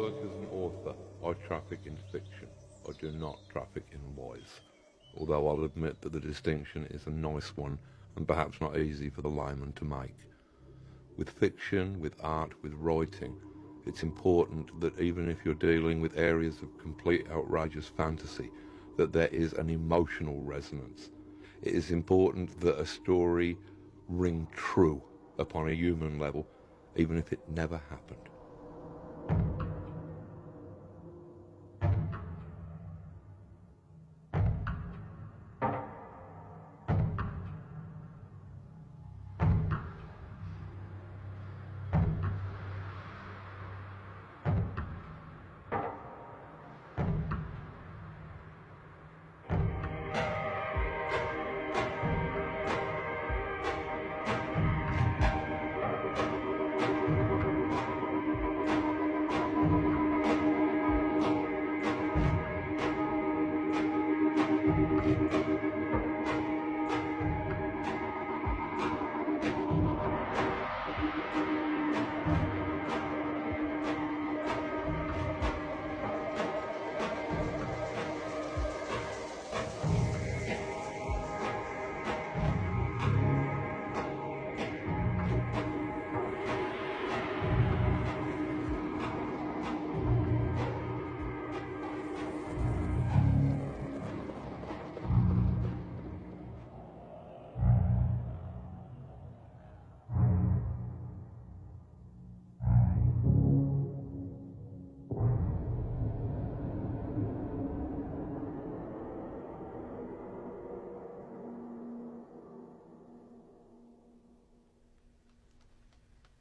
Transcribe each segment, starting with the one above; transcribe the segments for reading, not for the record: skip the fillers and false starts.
work as an author, I traffic in fiction. I do not traffic in lies. Although I'll admit that the distinction is a nice one and perhaps not easy for the layman to make. With fiction, with art, with writing, it's important that even if you're dealing with areas of complete outrageous fantasy, that there is an emotional resonance. It is important that a story ring true upon a human level, even if it never happened.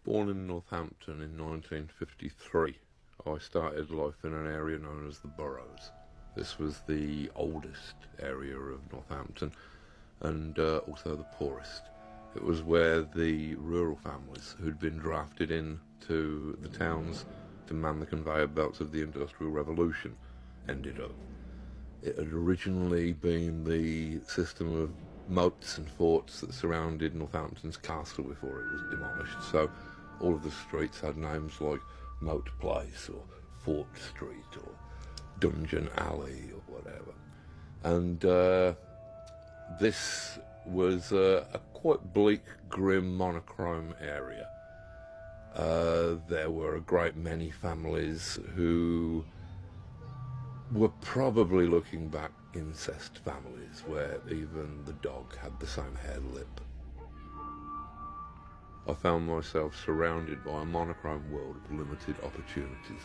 Born in Northampton in 1953, I started life in an area known as the Boroughs. This was the oldest area of Northampton and also the poorest. It was where the rural families who'd been drafted into the towns to man the conveyor belts of the Industrial Revolution ended up. It had originally been the system of moats and forts that surrounded Northampton's castle before it was demolished. So all of the streets had names like Moat Place or Fort Street or Dungeon Alley or whatever. And this was a quite bleak, grim, monochrome area. There were a great many families who were probably looking back incest families where even the dog had the same hair lip. I found myself surrounded by a monochrome world of limited opportunities.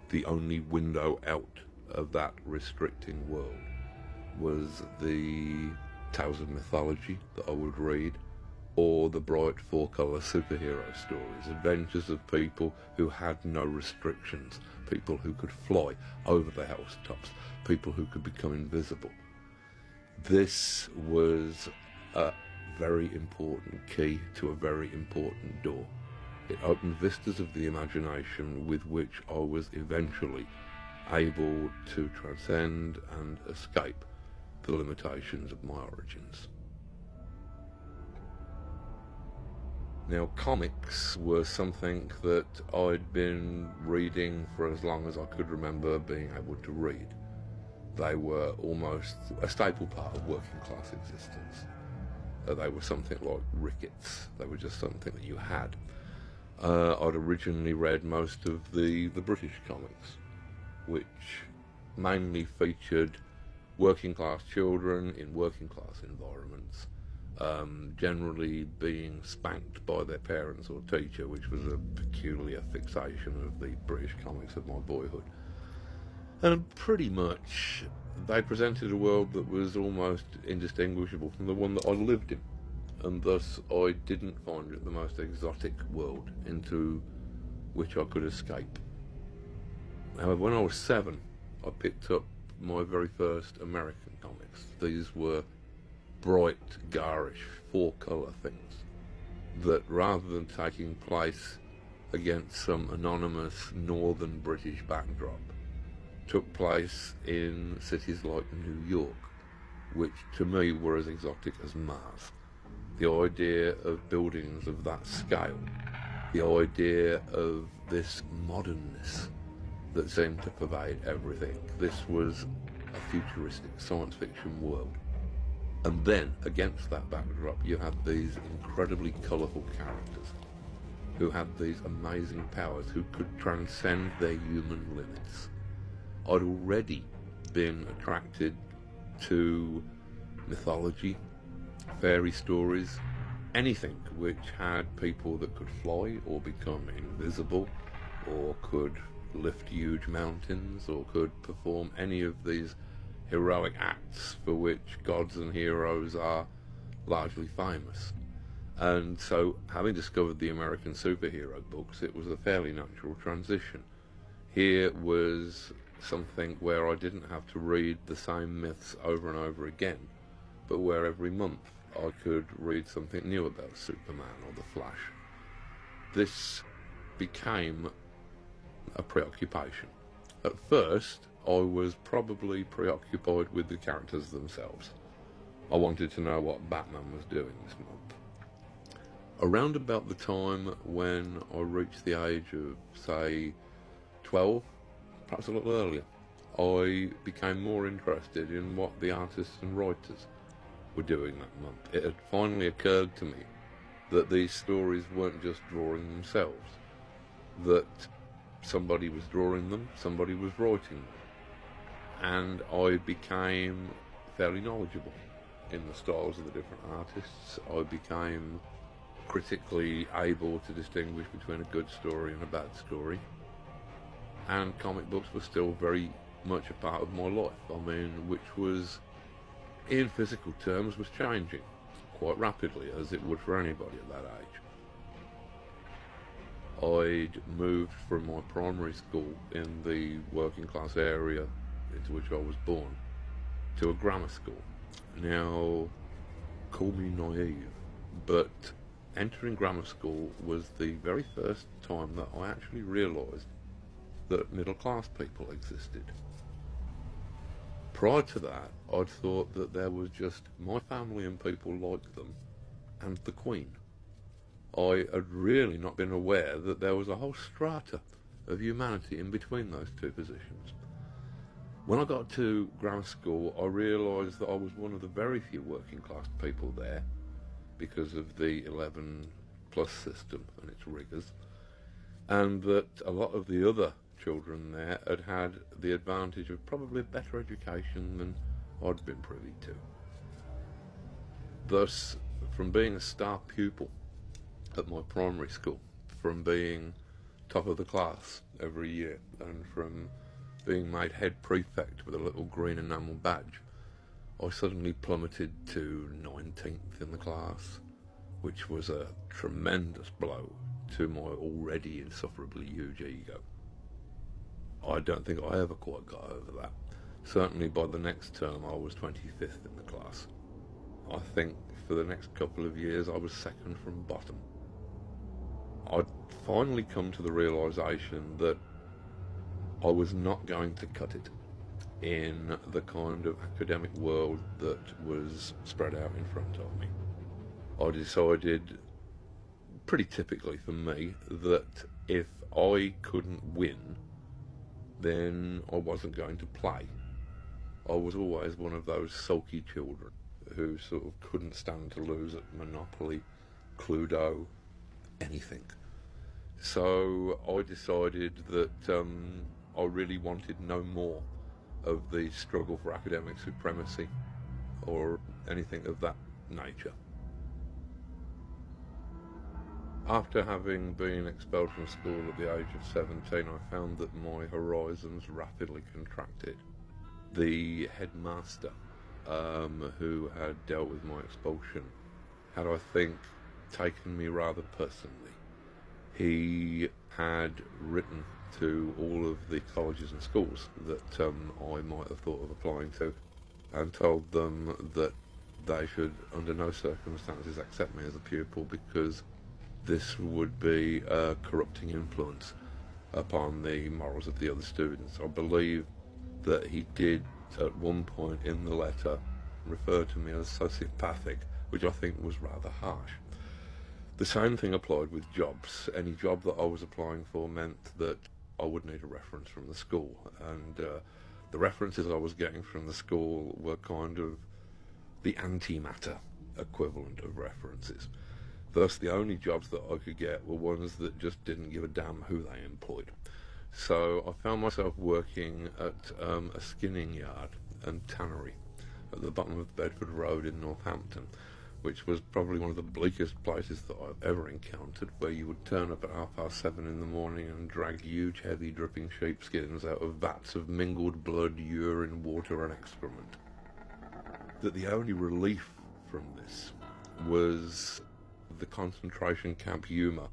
The only window out of that restricting world was the tales of mythology that I would read, or the bright four-colour superhero stories, adventures of people who had no restrictions, people who could fly over the housetops, people who could become invisible. This was a very important key to a very important door. It opened vistas of the imagination with which I was eventually able to transcend and escape the limitations of my origins. Now, comics were something that I'd been reading for as long as I could remember being able to read. They were almost a staple part of working class existence. They were something like rickets. They were just something that you had. I'd originally read most of the British comics, which mainly featured working class children in working class environments, generally being spanked by their parents or teacher, which was a peculiar fixation of the British comics of my boyhood. And pretty much they presented a world that was almost indistinguishable from the one that I lived in, and thus I didn't find it the most exotic world into which I could escape. However, when I was 7, I picked up my very first American comics. These were bright, garish, four-colour things that, rather than taking place against some anonymous northern British backdrop, took place in cities like New York, which to me were as exotic as Mars. The idea of buildings of that scale, the idea of this modernness, that seemed to pervade everything. This was a futuristic science fiction world. And then, against that backdrop, you had these incredibly colourful characters who had these amazing powers, who could transcend their human limits. I'd already been attracted to mythology, fairy stories, anything which had people that could fly or become invisible, or could lift huge mountains, or could perform any of these heroic acts for which gods and heroes are largely famous. And so, having discovered the American superhero books, it was a fairly natural transition. Here was something where I didn't have to read the same myths over and over again, but where every month I could read something new about Superman or the Flash. This became a preoccupation. At first, I was probably preoccupied with the characters themselves. I wanted to know what Batman was doing this month. Around about the time when I reached the age of, say, 12, perhaps a little earlier, I became more interested in what the artists and writers were doing that month. It had finally occurred to me that these stories weren't just drawing themselves, that somebody was drawing them, somebody was writing them. And I became fairly knowledgeable in the styles of the different artists. I became critically able to distinguish between a good story and a bad story. And comic books were still very much a part of my life. I mean, which was, in physical terms, was changing quite rapidly, as it would for anybody at that age. I'd moved from my primary school in the working class area into which I was born to a grammar school. Now, call me naive, but entering grammar school was the very first time that I actually realised that middle class people existed. Prior to that, I'd thought that there was just my family and people like them and the Queen. I had really not been aware that there was a whole strata of humanity in between those two positions. When I got to grammar school, I realised that I was one of the very few working class people there because of the 11 plus system and its rigours, and that a lot of the other children there had had the advantage of probably a better education than I'd been privy to. Thus, from being a star pupil at my primary school, from being top of the class every year, and from being made head prefect with a little green enamel badge, I suddenly plummeted to 19th in the class, which was a tremendous blow to my already insufferably huge ego. I don't think I ever quite got over that. Certainly by the next term I was 25th in the class. I think for the next couple of years I was second from bottom. I'd finally come to the realisation that I was not going to cut it in the kind of academic world that was spread out in front of me. I decided, pretty typically for me, that if I couldn't win, then I wasn't going to play. I was always one of those sulky children who sort of couldn't stand to lose at Monopoly, Cluedo, anything. So I decided that I really wanted no more of the struggle for academic supremacy or anything of that nature. After having been expelled from school at the age of 17, I found that my horizons rapidly contracted. The headmaster, who had dealt with my expulsion, had, I think, taken me rather personally. He had written to all of the colleges and schools that I might have thought of applying to, and told them that they should under no circumstances accept me as a pupil because this would be a corrupting influence upon the morals of the other students. I believe that he did at one point in the letter refer to me as sociopathic, which I think was rather harsh. The same thing applied with jobs. Any job that I was applying for meant that I would need a reference from the school. And the references I was getting from the school were kind of the antimatter equivalent of references. Thus, the only jobs that I could get were ones that just didn't give a damn who they employed. So I found myself working at a skinning yard and tannery at the bottom of Bedford Road in Northampton, which was probably one of the bleakest places that I've ever encountered, where you would turn up at 7:30 in the morning and drag huge, heavy, dripping sheepskins out of vats of mingled blood, urine, water and excrement. That the only relief from this was the concentration camp humour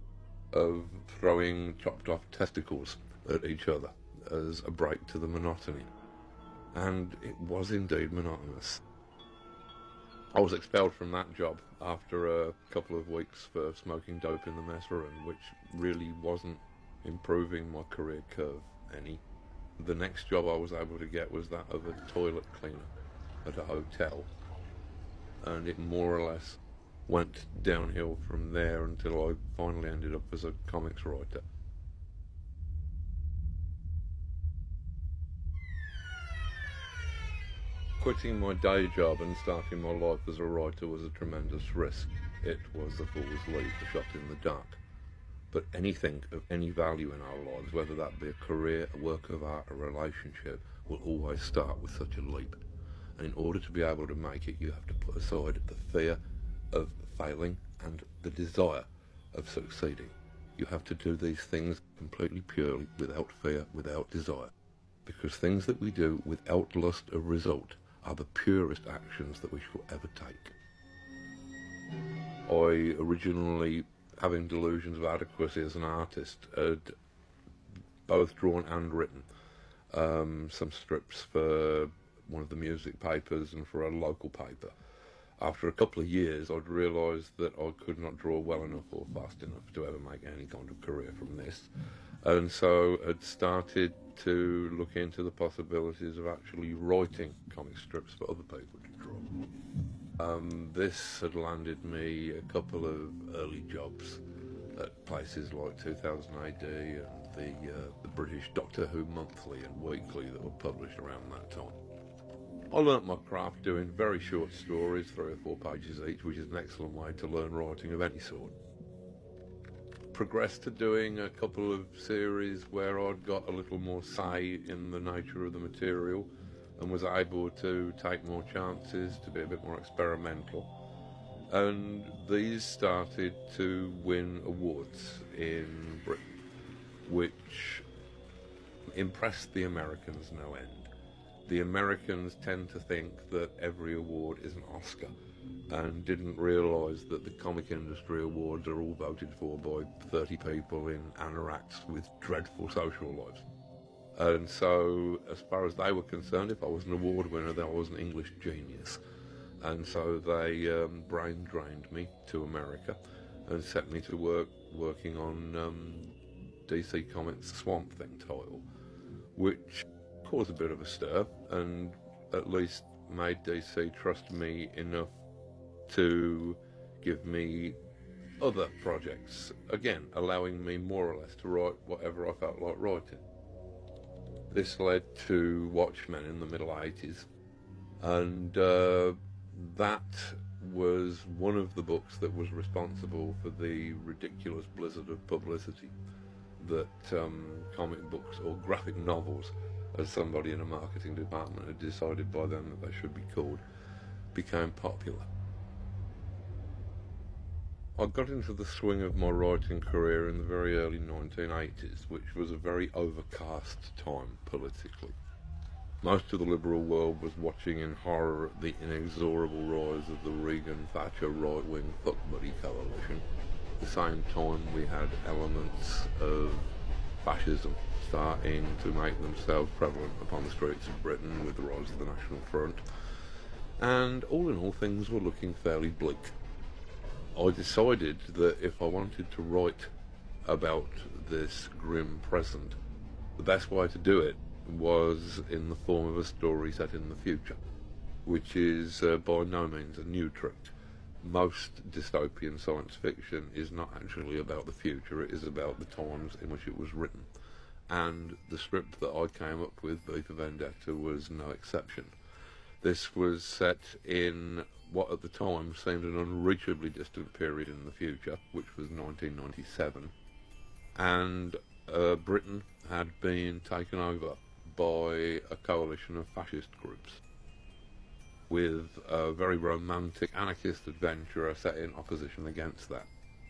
of throwing chopped off testicles at each other as a break to the monotony. And it was indeed monotonous. I was expelled from that job after a couple of weeks for smoking dope in the mess room, which really wasn't improving my career curve any. The next job I was able to get was that of a toilet cleaner at a hotel, and it more or less went downhill from there until I finally ended up as a comics writer. Quitting my day job and starting my life as a writer was a tremendous risk. It was a fool's leap, a shot in the dark. But anything of any value in our lives, whether that be a career, a work of art, a relationship, will always start with such a leap. And in order to be able to make it, you have to put aside the fear of failing and the desire of succeeding. You have to do these things completely purely, without fear, without desire. Because things that we do without lust of result are the purest actions that we shall ever take. I originally, having delusions of adequacy as an artist, had both drawn and written some strips for one of the music papers and for a local paper. After a couple of years, I'd realised that I could not draw well enough or fast enough to ever make any kind of career from this. And so I'd started to look into the possibilities of actually writing comic strips for other people to draw. This had landed me a couple of early jobs at places like 2000 AD and the British Doctor Who Monthly and Weekly that were published around that time. I learnt my craft doing very short stories, 3 or 4 pages each, which is an excellent way to learn writing of any sort. Progressed to doing a couple of series where I'd got a little more say in the nature of the material and was able to take more chances, to be a bit more experimental. And these started to win awards in Britain, which impressed the Americans no end. The Americans tend to think that every award is an Oscar and didn't realise that the comic industry awards are all voted for by 30 people in anoraks with dreadful social lives. And so, as far as they were concerned, if I was an award winner, then I was an English genius. And so they brain drained me to America and set me to working on DC Comics' Swamp Thing title, which caused a bit of a stir and at least made DC trust me enough to give me other projects, again allowing me more or less to write whatever I felt like writing. This led to Watchmen in the middle 80s, and that was one of the books that was responsible for the ridiculous blizzard of publicity that comic books, or graphic novels as somebody in a marketing department had decided by then that they should be called, became popular. I got into the swing of my writing career in the very early 1980s, which was a very overcast time politically. Most of the liberal world was watching in horror at the inexorable rise of the Reagan-Thatcher right-wing fuck buddy coalition. At the same time, we had elements of fascism starting to make themselves prevalent upon the streets of Britain with the rise of the National Front. And all in all, things were looking fairly bleak. I decided that if I wanted to write about this grim present, the best way to do it was in the form of a story set in the future, which is by no means a new trick. Most dystopian science fiction is not actually about the future, it is about the times in which it was written. and the script that I came up with, V for Vendetta, was no exception. This was set in what at the time seemed an unreachably distant period in the future, which was 1997, and Britain had been taken over by a coalition of fascist groups, with a very romantic anarchist adventurer set in opposition against that.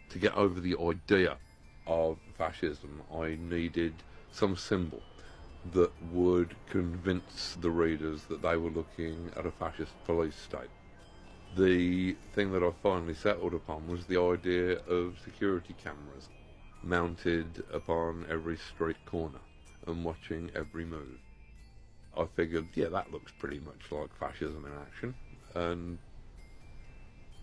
To get over the idea of fascism, I needed some symbol that would convince the readers that they were looking at a fascist police state. The thing that I finally settled upon was the idea of security cameras mounted upon every street corner and watching every move. I figured, yeah, that looks pretty much like fascism in action, and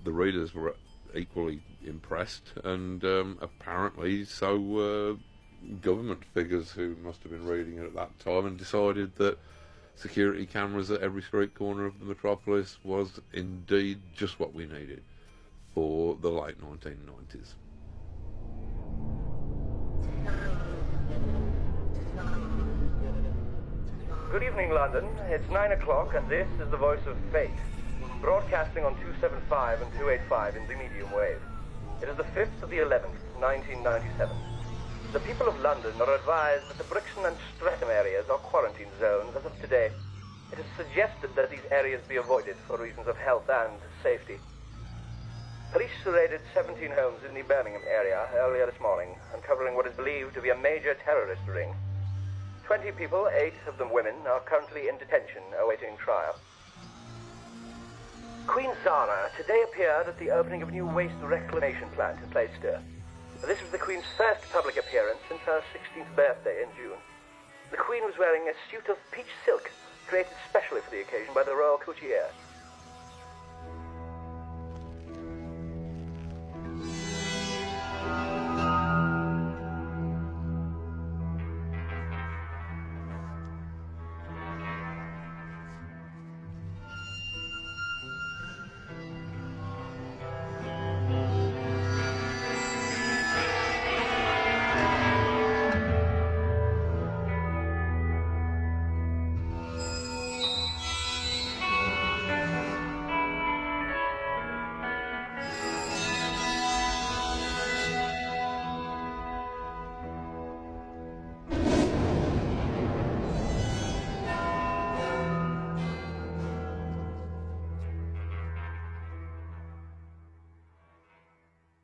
the readers were equally impressed, and apparently so were government figures who must have been reading it at that time, and decided that security cameras at every street corner of the metropolis was indeed just what we needed for the late 1990s. Good evening, London. It's 9 o'clock, and this is the Voice of Faith, broadcasting on 275 and 285 in the medium wave. It is the 5th of the 11th, 1997. The people of London are advised that the Brixton and Streatham areas are quarantine zones as of today. It is suggested that these areas be avoided for reasons of health and safety. Police raided 17 homes in the Birmingham area earlier this morning, uncovering what is believed to be a major terrorist ring. 20 people, 8 of them women, are currently in detention awaiting trial. Queen Zara today appeared at the opening of a new waste reclamation plant in Leicester. This was the Queen's first public appearance since her 16th birthday in June. The Queen was wearing a suit of peach silk, created specially for the occasion by the Royal Couturier.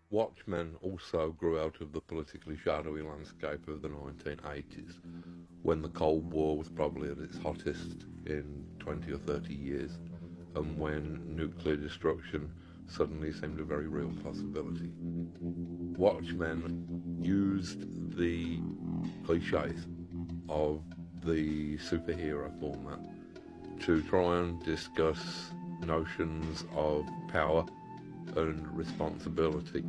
Watchmen also grew out of the politically shadowy landscape of the 1980s, when the Cold War was probably at its hottest in 20 or 30 years, and when nuclear destruction suddenly seemed a very real possibility. Watchmen used the cliches of the superhero format to try and discuss notions of power and responsibility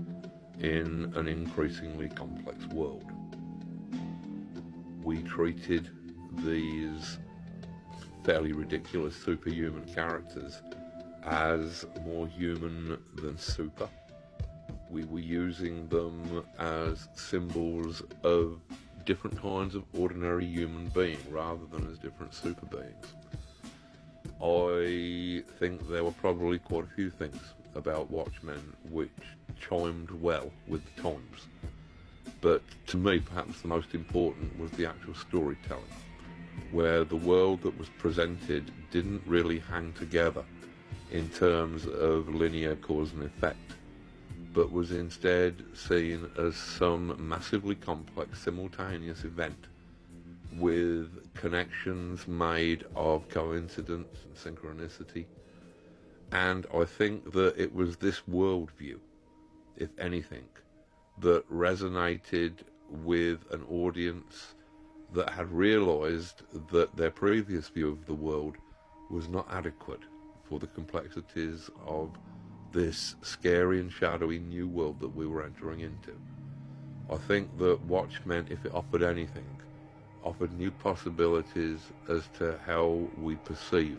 in an increasingly complex world. We treated these fairly ridiculous superhuman characters as more human than super. We were using them as symbols of different kinds of ordinary human being rather than as different super beings. I think there were probably quite a few things about Watchmen which chimed well with the times, but to me perhaps the most important was the actual storytelling, where the world that was presented didn't really hang together in terms of linear cause and effect, but was instead seen as some massively complex simultaneous event with connections made of coincidence and synchronicity. And I think that it was this worldview, if anything, that resonated with an audience that had realised that their previous view of the world was not adequate for the complexities of this scary and shadowy new world that we were entering into. I think that Watchmen, if it offered anything, offered new possibilities as to how we perceive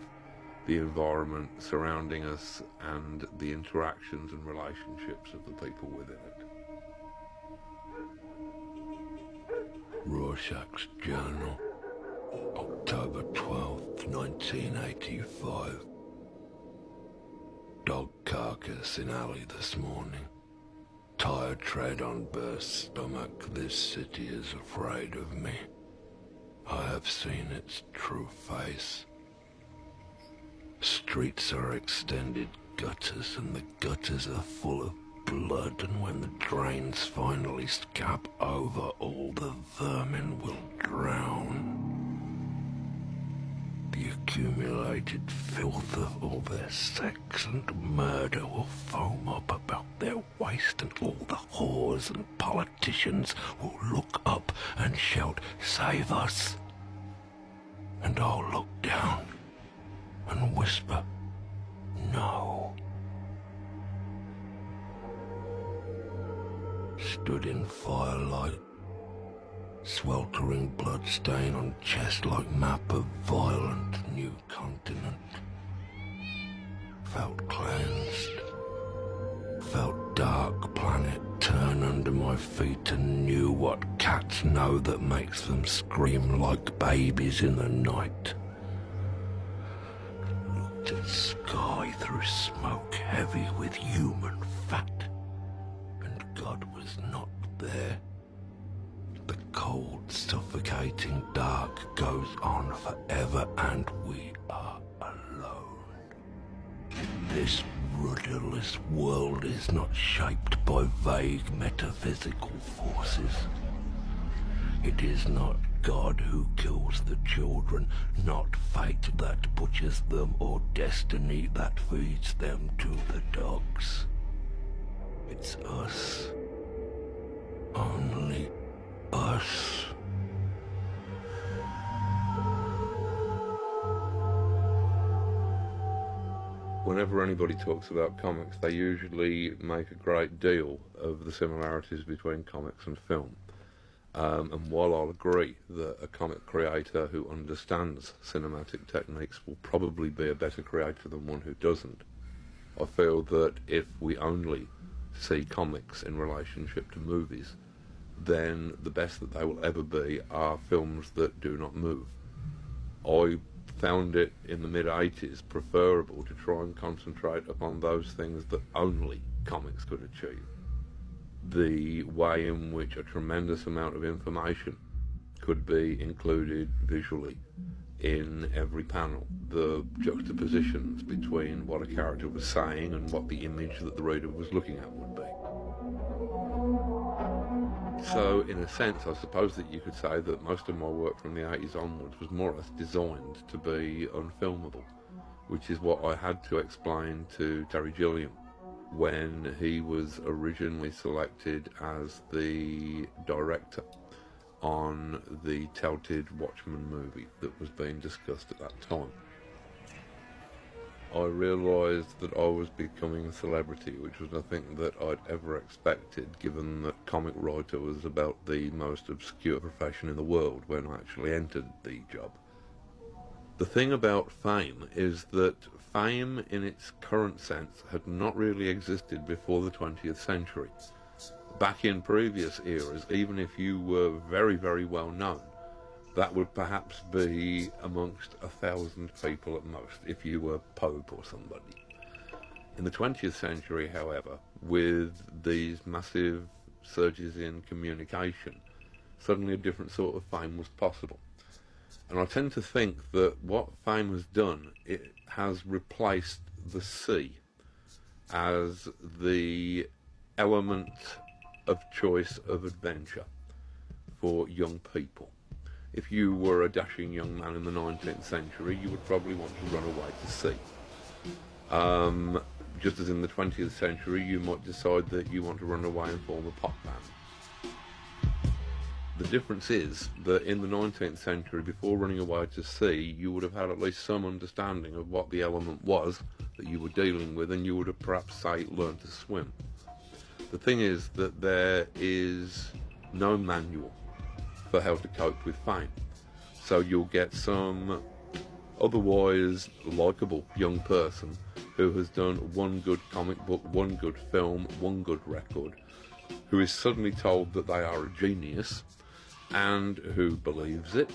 the environment surrounding us and the interactions and relationships of the people within it. Rush. Rorschach's Journal, October 12th, 1985. Dog carcass in alley this morning. Tired tread on burst stomach. This city is afraid of me. I have seen its true face. Streets are extended gutters, and the gutters are full of blood, and when the drains finally scab over, all the vermin will drown. The accumulated filth of all their sex and murder will foam up about their waist, and all the whores and politicians will look up and shout, "Save us!" And I'll look down and whisper, "No." Stood in firelight, sweltering blood stain on chest like map of violent new continent. Felt cleansed, felt dark planet turn under my feet, and knew what cats know that makes them scream like babies in the night. Looked at sky through smoke heavy with human fat, and God was not there. The cold, suffocating dark goes on forever, and we are alone. This rudderless world is not shaped by vague metaphysical forces. It is not God who kills the children, not fate that butchers them, or destiny that feeds them to the dogs. It's us. Only us. Whenever anybody talks about comics, they usually make a great deal of the similarities between comics and film. And while I'll agree that a comic creator who understands cinematic techniques will probably be a better creator than one who doesn't, I feel that if we only see comics in relationship to movies, then the best that they will ever be are films that do not move. I found it in the mid-80s preferable to try and concentrate upon those things that only comics could achieve. The way in which a tremendous amount of information could be included visually in every panel, the juxtapositions between what a character was saying and what the image that the reader was looking at would be. So, in a sense, I suppose that you could say that most of my work from the 80s onwards was more or less designed to be unfilmable, which is what I had to explain to Terry Gilliam when he was originally selected as the director on the touted Watchmen movie that was being discussed at that time. I realised that I was becoming a celebrity, which was nothing that I'd ever expected, given that comic writer was about the most obscure profession in the world when I actually entered the job. The thing about fame is that fame in its current sense had not really existed before the 20th century. Back in previous eras, even if you were very, very well known, that would perhaps be amongst 1,000 people at most, if you were Pope or somebody. In the 20th century, however, with these massive surges in communication, suddenly a different sort of fame was possible. And I tend to think that what fame has done, it has replaced the sea as the element of choice of adventure for young people. If you were a dashing young man in the 19th century, you would probably want to run away to sea. Just as in the 20th century, you might decide that you want to run away and form a pop band. The difference is that in the 19th century, before running away to sea, you would have had at least some understanding of what the element was that you were dealing with, and you would have perhaps, say, learned to swim. The thing is that there is no manual for how to cope with fame. So you'll get some otherwise likeable young person who has done one good comic book, one good film, one good record, who is suddenly told that they are a genius, and who believes it,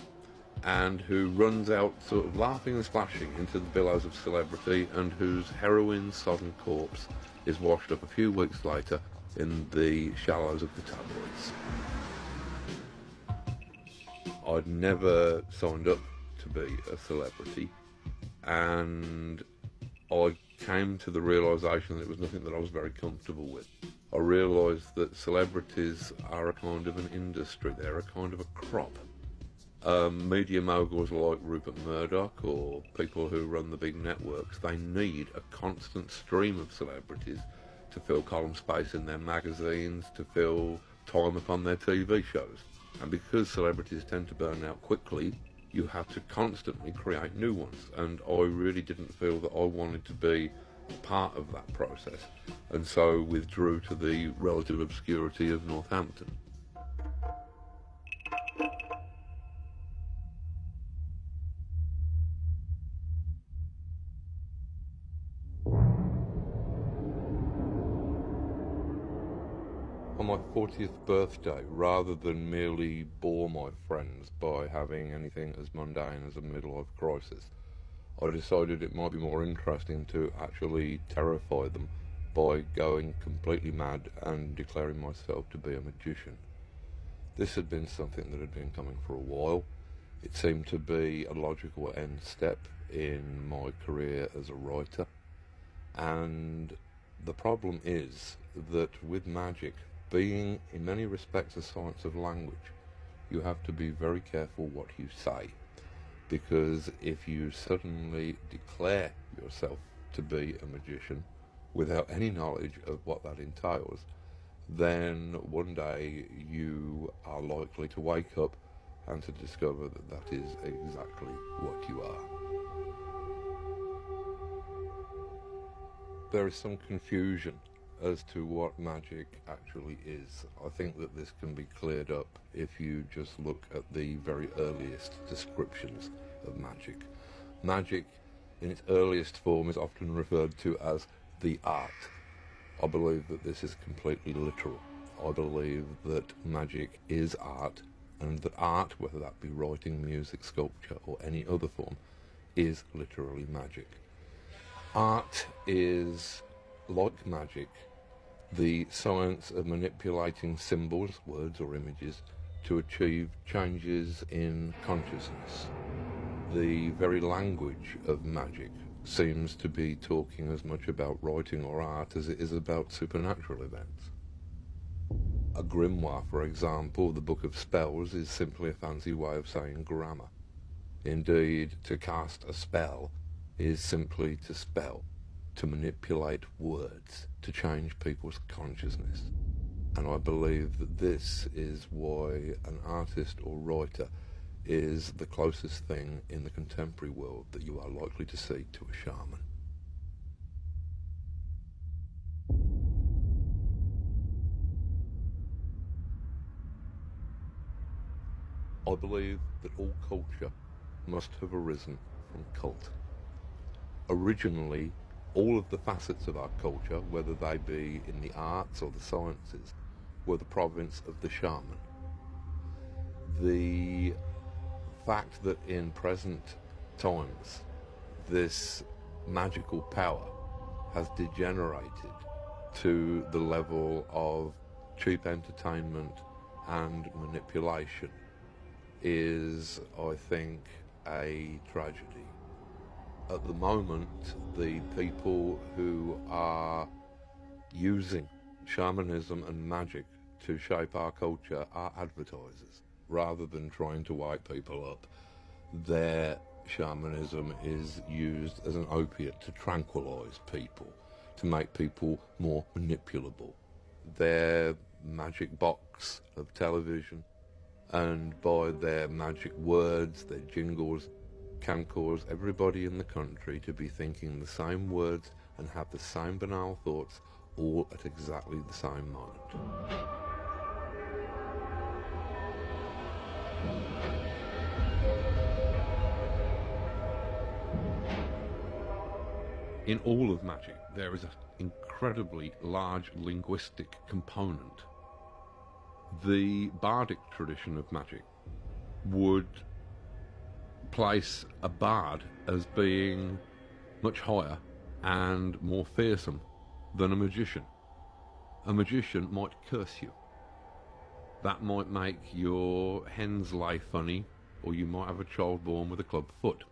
and who runs out sort of laughing and splashing into the billows of celebrity, and whose heroin-sodden corpse is washed up a few weeks later in the shallows of the tabloids. I'd never signed up to be a celebrity, and I came to the realisation that it was nothing that I was very comfortable with. I realised that celebrities are a kind of an industry, they're a kind of a crop. Media moguls like Rupert Murdoch or people who run the big networks, they need a constant stream of celebrities to fill column space in their magazines, to fill time upon their TV shows. And because celebrities tend to burn out quickly, you have to constantly create new ones. And I really didn't feel that I wanted to be part of that process, and so withdrew to the relative obscurity of Northampton. On my 40th birthday, rather than merely bore my friends by having anything as mundane as a midlife crisis, I decided it might be more interesting to actually terrify them by going completely mad and declaring myself to be a magician. This had been something that had been coming for a while. It seemed to be a logical end step in my career as a writer. And the problem is that with magic, being in many respects a science of language, you have to be very careful what you say, because if you suddenly declare yourself to be a magician without any knowledge of what that entails, then one day you are likely to wake up and to discover that that is exactly what you are. There is some confusion as to what magic actually is. I think that this can be cleared up if you just look at the very earliest descriptions of magic. Magic, in its earliest form, is often referred to as the art. I believe that this is completely literal. I believe that magic is art, and that art, whether that be writing, music, sculpture, or any other form, is literally magic. Art is, like magic, the science of manipulating symbols, words or images, to achieve changes in consciousness. The very language of magic seems to be talking as much about writing or art as it is about supernatural events. A grimoire, for example, the Book of Spells, is simply a fancy way of saying grammar. Indeed, to cast a spell is simply to spell, to manipulate words, to change people's consciousness. And I believe that this is why an artist or writer is the closest thing in the contemporary world that you are likely to see to a shaman. I believe that all culture must have arisen from cult. Originally, all of the facets of our culture, whether they be in the arts or the sciences, were the province of the shaman. The fact that in present times this magical power has degenerated to the level of cheap entertainment and manipulation is, I think, a tragedy. At the moment, the people who are using shamanism and magic to shape our culture are advertisers. Rather than trying to wake people up, their shamanism is used as an opiate to tranquilize people, to make people more manipulable. Their magic box of television, and by their magic words, their jingles, can cause everybody in the country to be thinking the same words and have the same banal thoughts all at exactly the same moment. In all of magic, there is an incredibly large linguistic component. The bardic tradition of magic would place a bard as being much higher and more fearsome than a magician. A magician might curse you. That might make your hens lay funny, or you might have a child born with a club foot.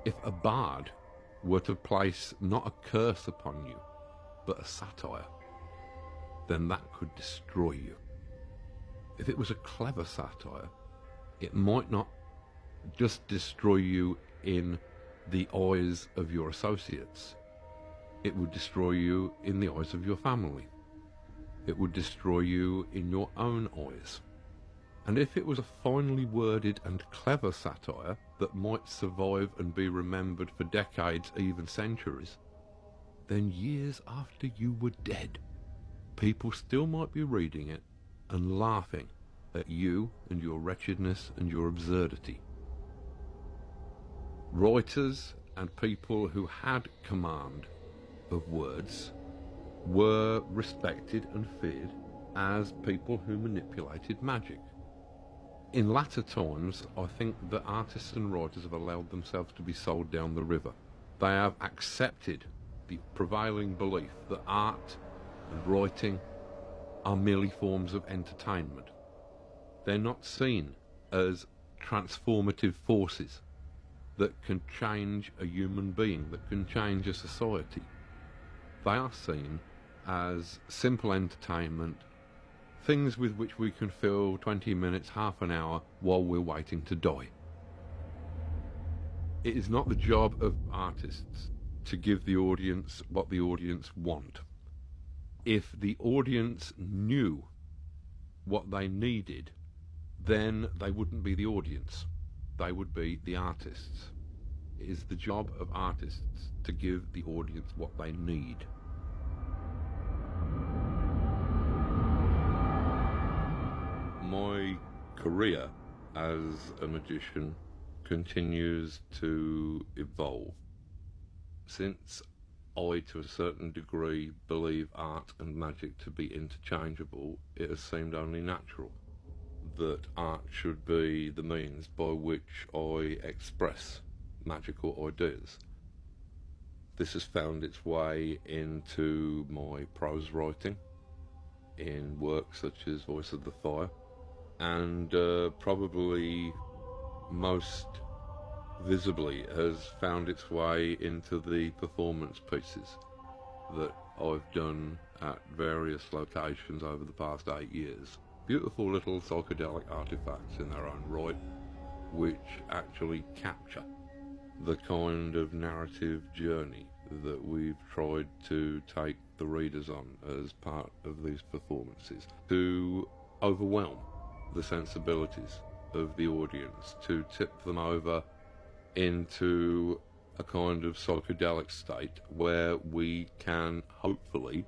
If a bard were to place not a curse upon you, but a satire, then that could destroy you. If it was a clever satire, it might not just destroy you in the eyes of your associates. It would destroy you in the eyes of your family. It would destroy you in your own eyes. And if it was a finely worded and clever satire that might survive and be remembered for decades, even centuries, then years after you were dead, people still might be reading it and laughing at you and your wretchedness and your absurdity. Writers and people who had command of words were respected and feared as people who manipulated magic. In latter times, I think that artists and writers have allowed themselves to be sold down the river. They have accepted the prevailing belief that art and writing are merely forms of entertainment. They're not seen as transformative forces that can change a human being, that can change a society. They are seen as simple entertainment, things with which we can fill 20 minutes, half an hour while we're waiting to die. It is not the job of artists to give the audience what the audience want. If the audience knew what they needed, then they wouldn't be the audience. They would be the artists. It is the job of artists to give the audience what they need. My career as a magician continues to evolve. Since I, to a certain degree, believe art and magic to be interchangeable, it has seemed only natural that art should be the means by which I express magical ideas. This has found its way into my prose writing, in works such as Voice of the Fire, and probably most visibly has found its way into the performance pieces that I've done at various locations over the past 8 years. Beautiful little psychedelic artifacts in their own right, which actually capture the kind of narrative journey that we've tried to take the readers on as part of these performances, to overwhelm the sensibilities of the audience, to tip them over into a kind of psychedelic state where we can hopefully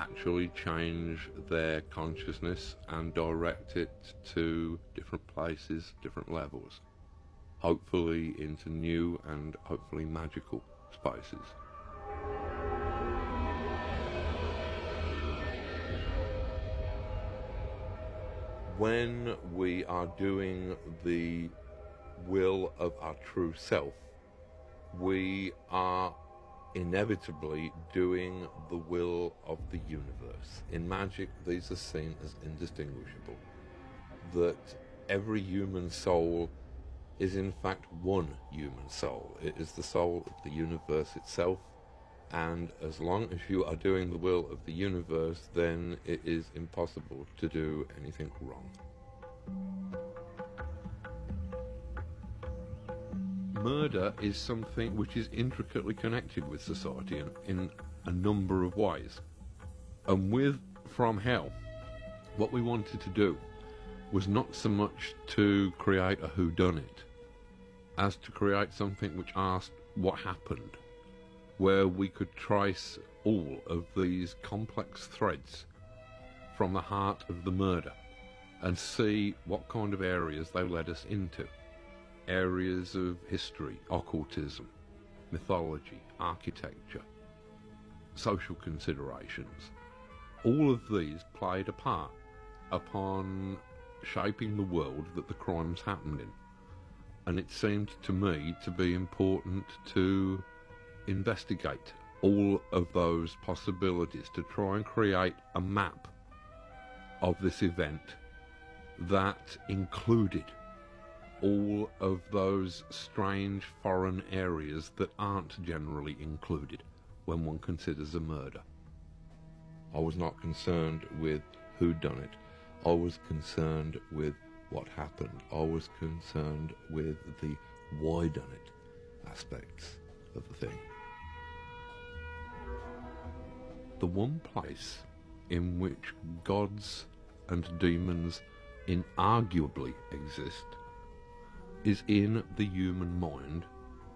actually change their consciousness and direct it to different places, different levels, hopefully into new and hopefully magical spaces. When we are doing the will of our true self, we are inevitably doing the will of the universe. In magic, these are seen as indistinguishable. That every human soul is in fact one human soul. It is the soul of the universe itself, and as long as you are doing the will of the universe, then it is impossible to do anything wrong. Murder is something which is intricately connected with society in a number of ways. And with From Hell, what we wanted to do was not so much to create a whodunit as to create something which asked what happened, where we could trace all of these complex threads from the heart of the murder and see what kind of areas they led us into. Areas of history, occultism, mythology, architecture, social considerations. All of these played a part upon shaping the world that the crimes happened in. And it seemed to me to be important to investigate all of those possibilities, to try and create a map of this event that included all of those strange foreign areas that aren't generally included when one considers a murder. I was not concerned with who done it. I was concerned with what happened. I was concerned with the why done it aspects of the thing. The one place in which gods and demons inarguably exist is in the human mind,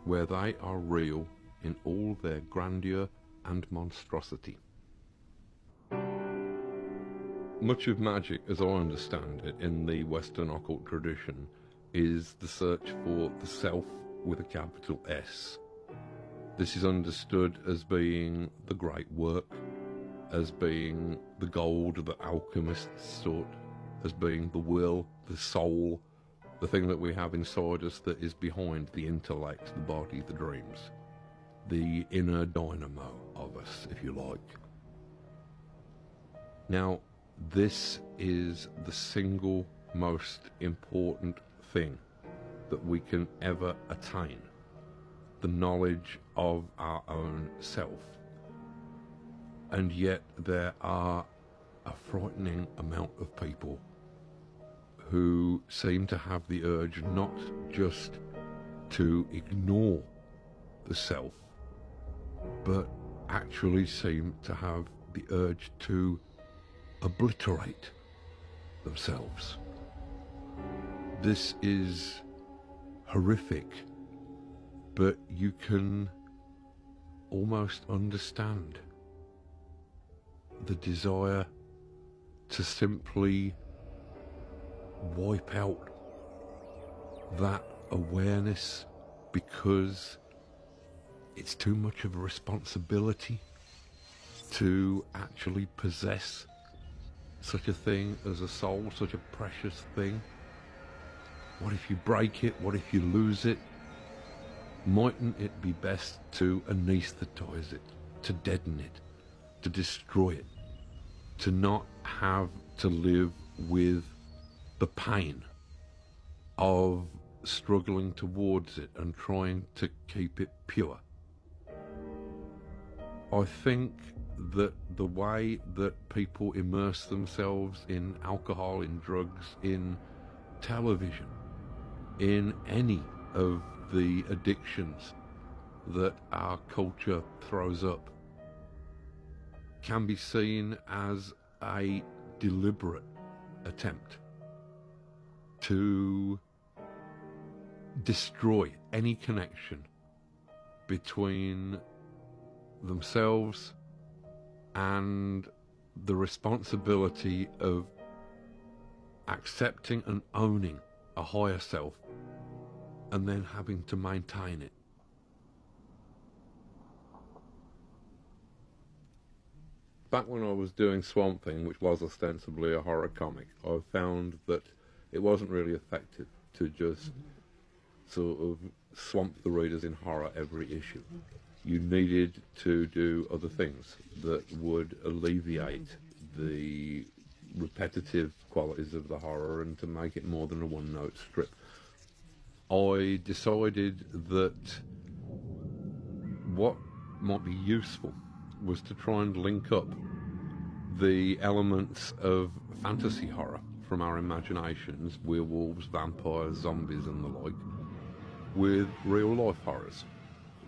where they are real in all their grandeur and monstrosity. Much of magic, as I understand it, in the Western occult tradition, is the search for the self with a capital S. This is understood as being the great work, as being the gold that alchemists sought, as being the will, the soul, the thing that we have inside us that is behind the intellect, the body, the dreams. The inner dynamo of us, if you like. Now, this is the single most important thing that we can ever attain, the knowledge of our own self. And yet there are a frightening amount of people who seem to have the urge not just to ignore the self, but actually seem to have the urge to obliterate themselves. This is horrific, but you can almost understand the desire to simply wipe out that awareness because it's too much of a responsibility to actually possess such a thing as a soul, such a precious thing. What if you break it? What if you lose it? Mightn't it be best to anesthetize it, to deaden it, to destroy it, to not have to live with the pain of struggling towards it and trying to keep it pure? I think that the way that people immerse themselves in alcohol, in drugs, in television, in any of the addictions that our culture throws up can be seen as a deliberate attempt to destroy any connection between themselves and the responsibility of accepting and owning a higher self and then having to maintain it. Back when I was doing Swamp Thing, which was ostensibly a horror comic, I found that it wasn't really effective to just sort of swamp the readers in horror every issue. You needed to do other things that would alleviate the repetitive qualities of the horror and to make it more than a one-note strip. I decided that what might be useful was to try and link up the elements of fantasy horror from our imaginations, werewolves, vampires, zombies and the like, with real-life horrors.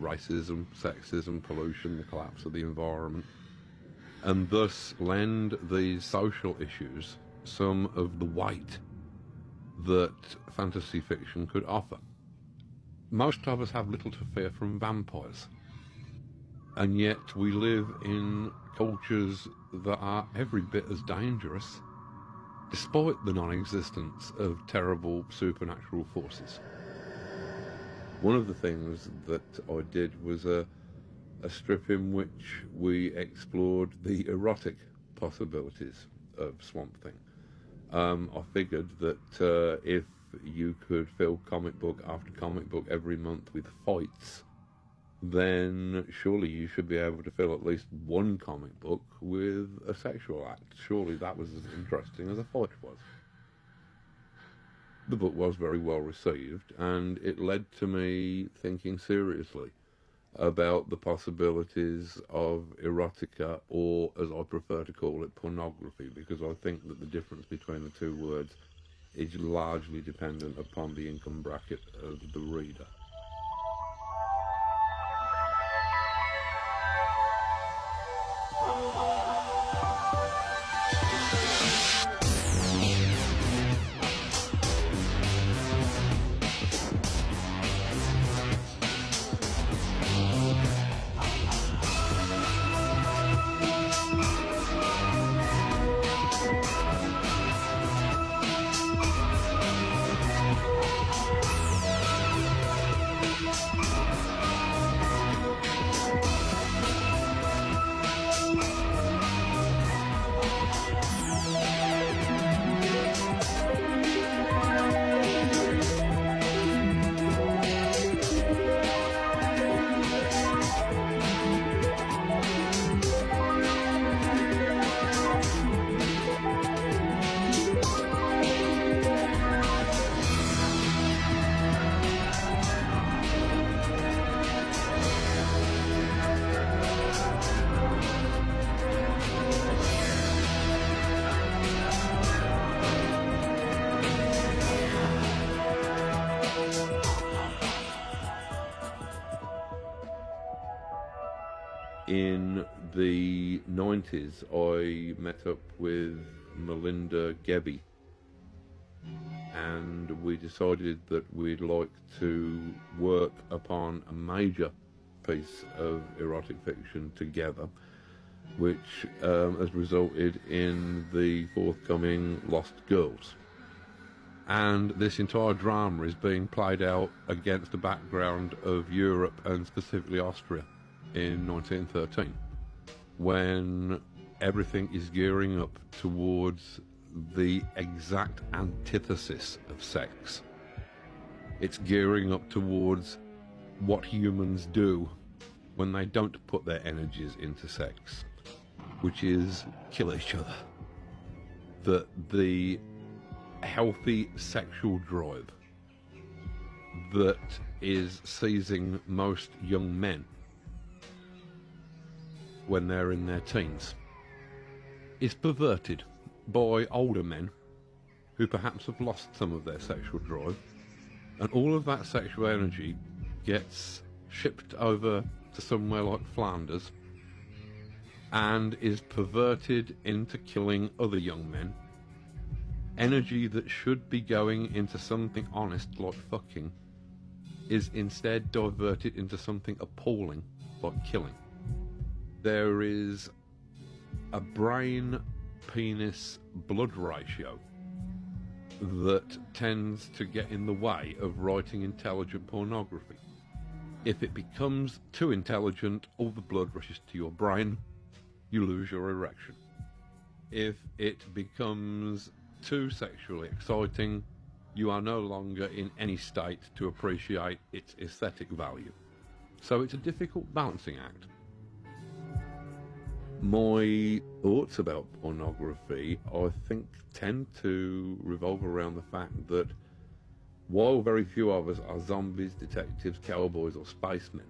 Racism, sexism, pollution, the collapse of the environment, and thus lend these social issues some of the weight that fantasy fiction could offer. Most of us have little to fear from vampires, and yet we live in cultures that are every bit as dangerous, despite the non-existence of terrible supernatural forces. One of the things that I did was a strip in which we explored the erotic possibilities of Swamp Thing. I figured that if you could fill comic book after comic book every month with fights, then surely you should be able to fill at least one comic book with a sexual act. Surely that was as interesting as a fight was. The book was very well received, and it led to me thinking seriously about the possibilities of erotica, or as I prefer to call it, pornography, because I think that the difference between the two words is largely dependent upon the income bracket of the reader. In the 90s, I met up with Melinda Gebbie, and we decided that we'd like to work upon a major piece of erotic fiction together, which has resulted in the forthcoming Lost Girls. And this entire drama is being played out against the background of Europe, and specifically Austria, in 1913, when everything is gearing up towards the exact antithesis of sex. It's gearing up towards what humans do when they don't put their energies into sex, which is kill each other. The healthy sexual drive that is seizing most young men when they're in their teens is perverted by older men who perhaps have lost some of their sexual drive, and all of that sexual energy gets shipped over to somewhere like Flanders and is perverted into killing other young men. Energy that should be going into something honest like fucking is instead diverted into something appalling like killing. There is a brain-penis blood ratio that tends to get in the way of writing intelligent pornography. If it becomes too intelligent, all the blood rushes to your brain, you lose your erection. If it becomes too sexually exciting, you are no longer in any state to appreciate its aesthetic value. So it's a difficult balancing act. My thoughts about pornography, I think, tend to revolve around the fact that while very few of us are zombies, detectives, cowboys or spacemen,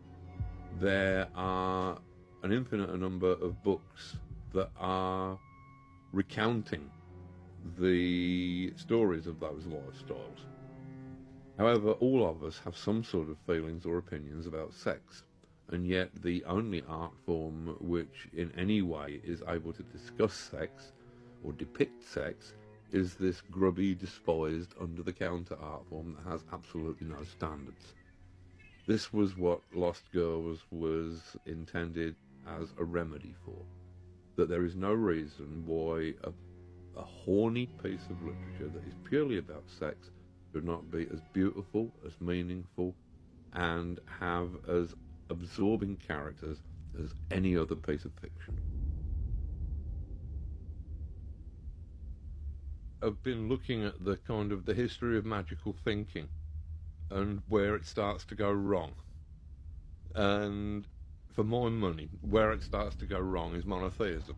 there are an infinite number of books that are recounting the stories of those lifestyles. However, all of us have some sort of feelings or opinions about sex, and yet the only art form which in any way is able to discuss sex or depict sex is this grubby, despised, under-the-counter art form that has absolutely no standards. This was what Lost Girls was intended as a remedy for. That there is no reason why a horny piece of literature that is purely about sex should not be as beautiful, as meaningful, and have as absorbing characters as any other piece of fiction. have been looking at the kind of the history of magical thinking and where it starts to go wrong. And for my money, where it starts to go wrong is monotheism.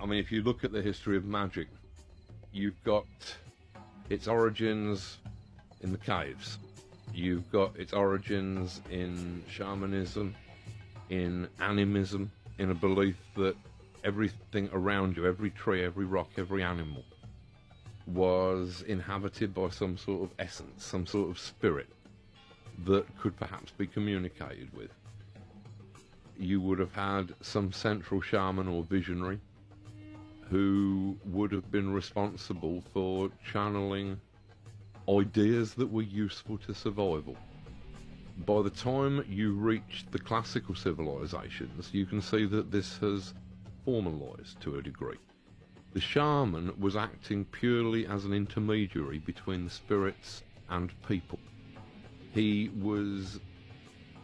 I mean, if you look at the history of magic, you've got its origins in the caves. You've got its origins in shamanism, in animism, in a belief that everything around you, every tree, every rock, every animal, was inhabited by some sort of essence, some sort of spirit that could perhaps be communicated with. You would have had some central shaman or visionary who would have been responsible for channeling ideas that were useful to survival. By the time you reach the classical civilizations, you can see that this has formalized to a degree. The shaman was acting purely as an intermediary between the spirits and people. He was,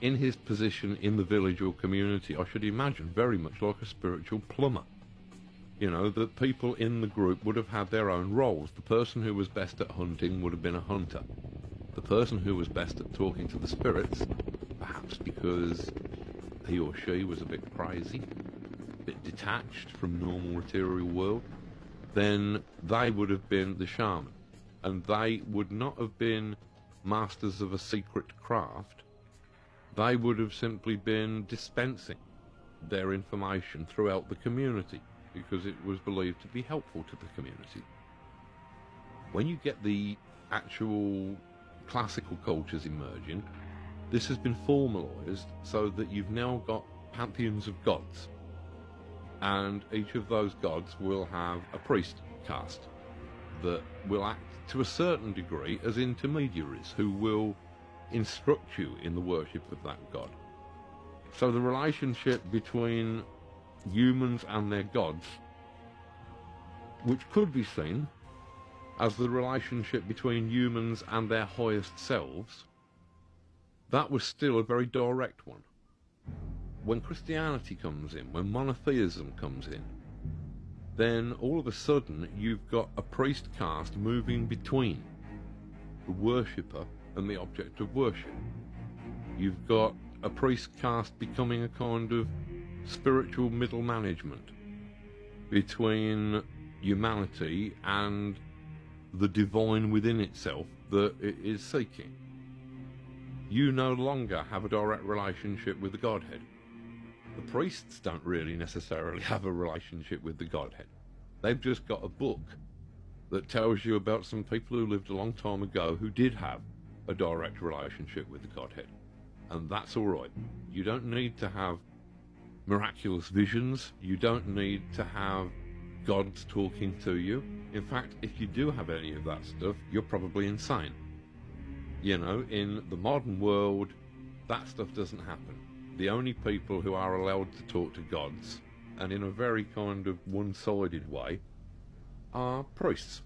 in his position in the village or community, I should imagine, very much like a spiritual plumber. You know, the people in the group would have had their own roles. The person who was best at hunting would have been a hunter. The person who was best at talking to the spirits, perhaps because he or she was a bit crazy, a bit detached from normal material world, then they would have been the shaman. And they would not have been masters of a secret craft. They would have simply been dispensing their information throughout the community, because it was believed to be helpful to the community. When you get the actual classical cultures emerging, this has been formalised so that you've now got pantheons of gods, and each of those gods will have a priest caste that will act to a certain degree as intermediaries who will instruct you in the worship of that god. So the relationship between humans and their gods, which could be seen as the relationship between humans and their highest selves, that was still a very direct one. When Christianity comes in, when monotheism comes in, then all of a sudden you've got a priest caste moving between the worshipper and the object of worship. You've got a priest caste becoming a kind of spiritual middle management between humanity and the divine within itself that it is seeking. You no longer have a direct relationship with the Godhead. The priests don't really necessarily have a relationship with the Godhead. They've just got a book that tells you about some people who lived a long time ago who did have a direct relationship with the Godhead. And that's all right. You don't need to have miraculous visions. You don't need to have gods talking to you. In fact, if you do have any of that stuff, you're probably insane. You know, in the modern world, that stuff doesn't happen. The only people who are allowed to talk to gods, and in a very kind of one-sided way, are priests.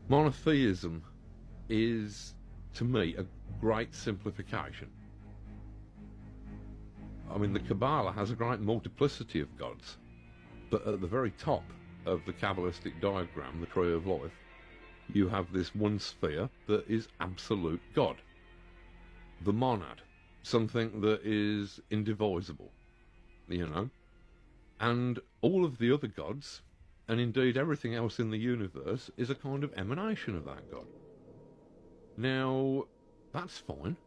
Monotheism is, to me, a great simplification. I mean, the Kabbalah has a great multiplicity of gods, but at the very top of the Kabbalistic diagram, the Tree of Life, you have this one sphere that is absolute God. The monad, something that is indivisible, you know. And all of the other gods, and indeed everything else in the universe, is a kind of emanation of that God. Now, that's fine.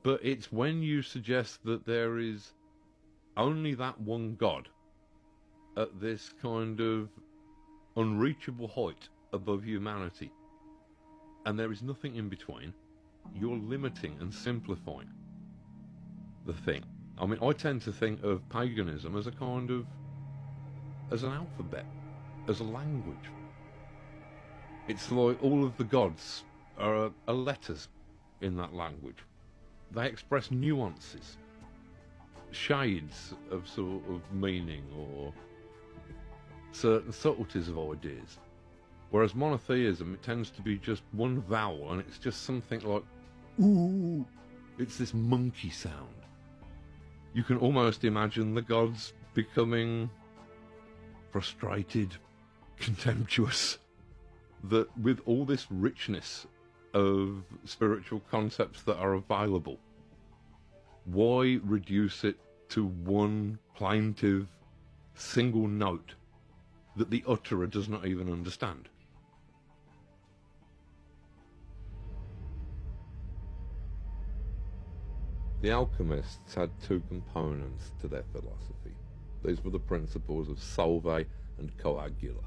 But it's when you suggest that there is only that one God at this kind of unreachable height above humanity, and there is nothing in between, you're limiting and simplifying the thing. I mean, I tend to think of paganism as a kind of, as an alphabet, as a language. It's like all of the gods are letters in that language. They express nuances, shades of sort of meaning, or certain subtleties of ideas. Whereas monotheism, it tends to be just one vowel, and it's just something like, ooh, it's this monkey sound. You can almost imagine the gods becoming frustrated, contemptuous that with all this richness of spiritual concepts that are available, why reduce it to one plaintive single note that the utterer does not even understand? The alchemists had two components to their philosophy. These were the principles of solve and coagula.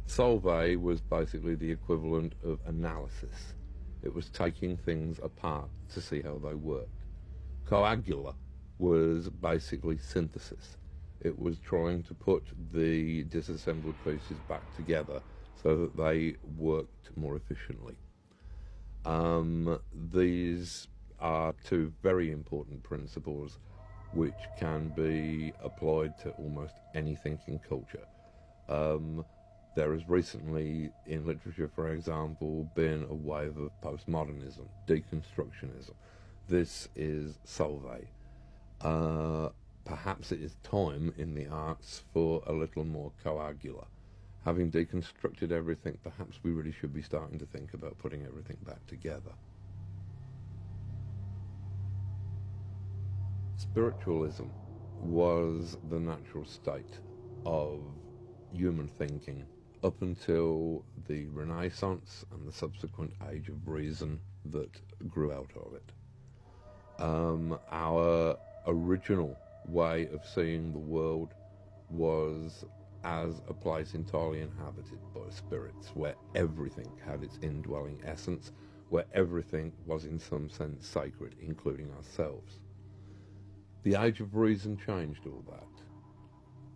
Solve was basically the equivalent of analysis. It was taking things apart to see how they worked. Coagula was basically synthesis. It was trying to put the disassembled pieces back together so that they worked more efficiently. These are two very important principles which can be applied to almost anything in culture. There has recently, in literature for example, been a wave of postmodernism, deconstructionism. This is solve. Perhaps it is time in the arts for a little more coagula. Having deconstructed everything, perhaps we really should be starting to think about putting everything back together. Spiritualism was the natural state of human thinking up until the Renaissance and the subsequent age of reason that grew out of it. Our original way of seeing the world was as a place entirely inhabited by spirits, where everything had its indwelling essence, where everything was in some sense sacred, including ourselves. The age of reason changed all that.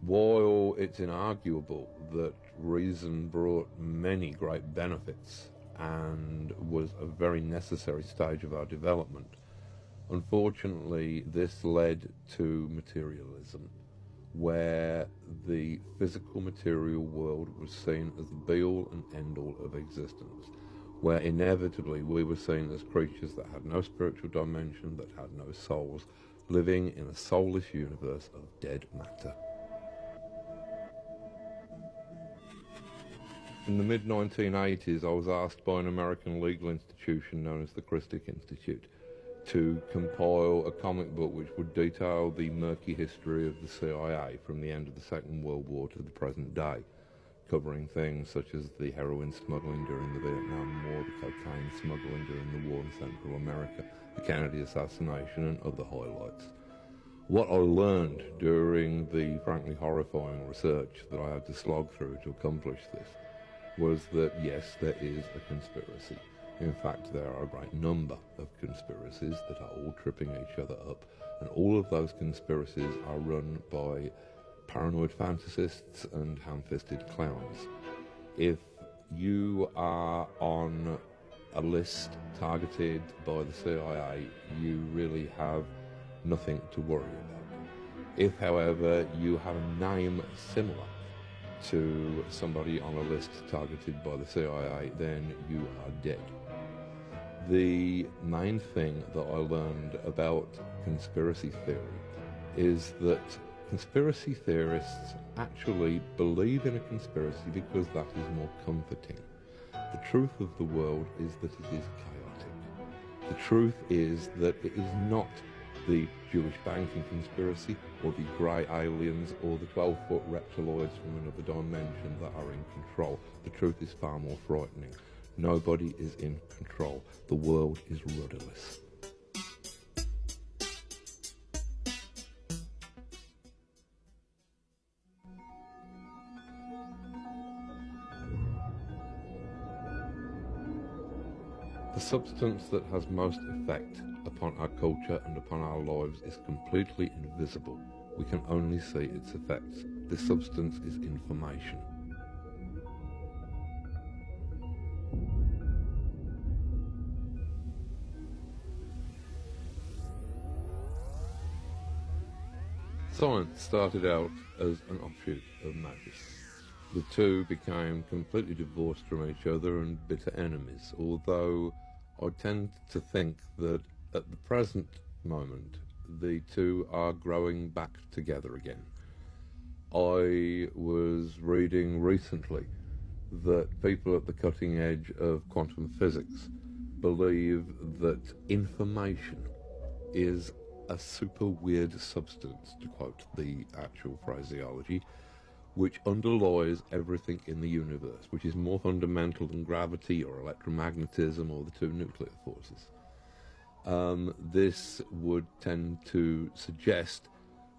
While it's inarguable that reason brought many great benefits and was a very necessary stage of our development, unfortunately this led to materialism, where the physical material world was seen as the be-all and end-all of existence, where inevitably we were seen as creatures that had no spiritual dimension, that had no souls, living in a soulless universe of dead matter. In the mid-1980s, I was asked by an American legal institution known as the Christic Institute to compile a comic book which would detail the murky history of the CIA from the end of the Second World War to the present day, covering things such as the heroin smuggling during the Vietnam War, the cocaine smuggling during the war in Central America, the Kennedy assassination, and other highlights. What I learned during the frankly horrifying research that I had to slog through to accomplish this was that yes, there is a conspiracy. In fact, there are a great number of conspiracies that are all tripping each other up, and all of those conspiracies are run by paranoid fantasists and ham-fisted clowns. If you are on a list targeted by the CIA, you really have nothing to worry about. If, however, you have a name similar to somebody on a list targeted by the CIA, then you are dead. The main thing that I learned about conspiracy theory is that conspiracy theorists actually believe in a conspiracy because that is more comforting. The truth of the world is that it is chaotic. The truth is that it is not the Jewish banking conspiracy or the grey aliens or the 12-foot reptiloids from another dimension that are in control. The truth is far more frightening. Nobody is in control. The world is rudderless. The substance that has most effect upon our culture and upon our lives is completely invisible. We can only see its effects. This substance is information. Science started out as an offshoot of magic. The two became completely divorced from each other and bitter enemies, although I tend to think that at the present moment the two are growing back together again. I was reading recently that people at the cutting edge of quantum physics believe that information is a super weird substance, to quote the actual phraseology, which underlies everything in the universe, which is more fundamental than gravity or electromagnetism or the two nuclear forces. This would tend to suggest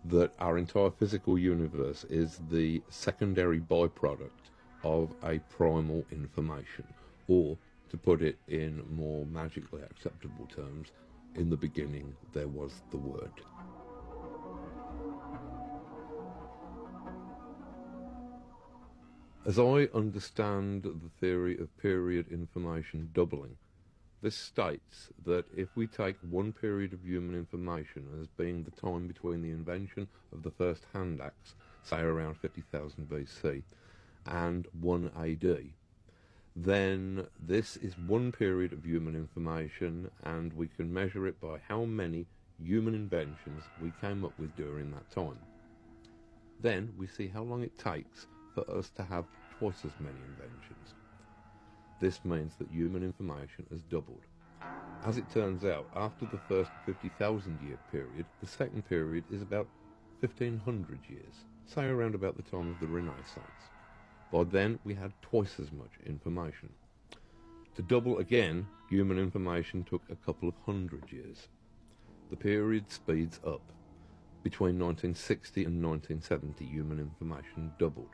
that our entire physical universe is the secondary byproduct of a primal information, or, to put it in more magically acceptable terms, in the beginning there was the Word. As I understand the theory of period information doubling, this states that if we take one period of human information as being the time between the invention of the first hand axe, say around 50,000 BC, and 1 AD, then this is one period of human information, and we can measure it by how many human inventions we came up with during that time. Then we see how long it takes for us to have twice as many inventions. This means that human information has doubled. As it turns out, after the first 50,000 year period, the second period is about 1,500 years, say around about the time of the Renaissance. By then, we had twice as much information. To double again, human information took a couple of hundred years. The period speeds up. Between 1960 and 1970, human information doubled.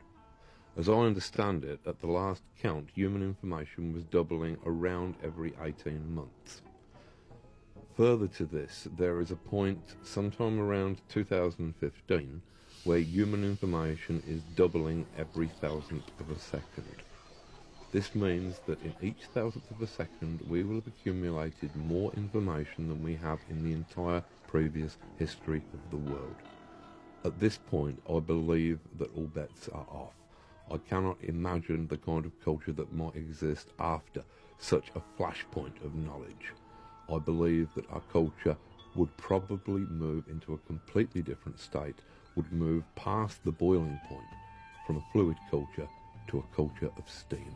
As I understand it, at the last count, human information was doubling around every 18 months. Further to this, there is a point sometime around 2015 where human information is doubling every thousandth of a second. This means that in each thousandth of a second we will have accumulated more information than we have in the entire previous history of the world. At this point, I believe that all bets are off. I cannot imagine the kind of culture that might exist after such a flashpoint of knowledge. I believe that our culture would probably move into a completely different state, would move past the boiling point from a fluid culture to a culture of steam.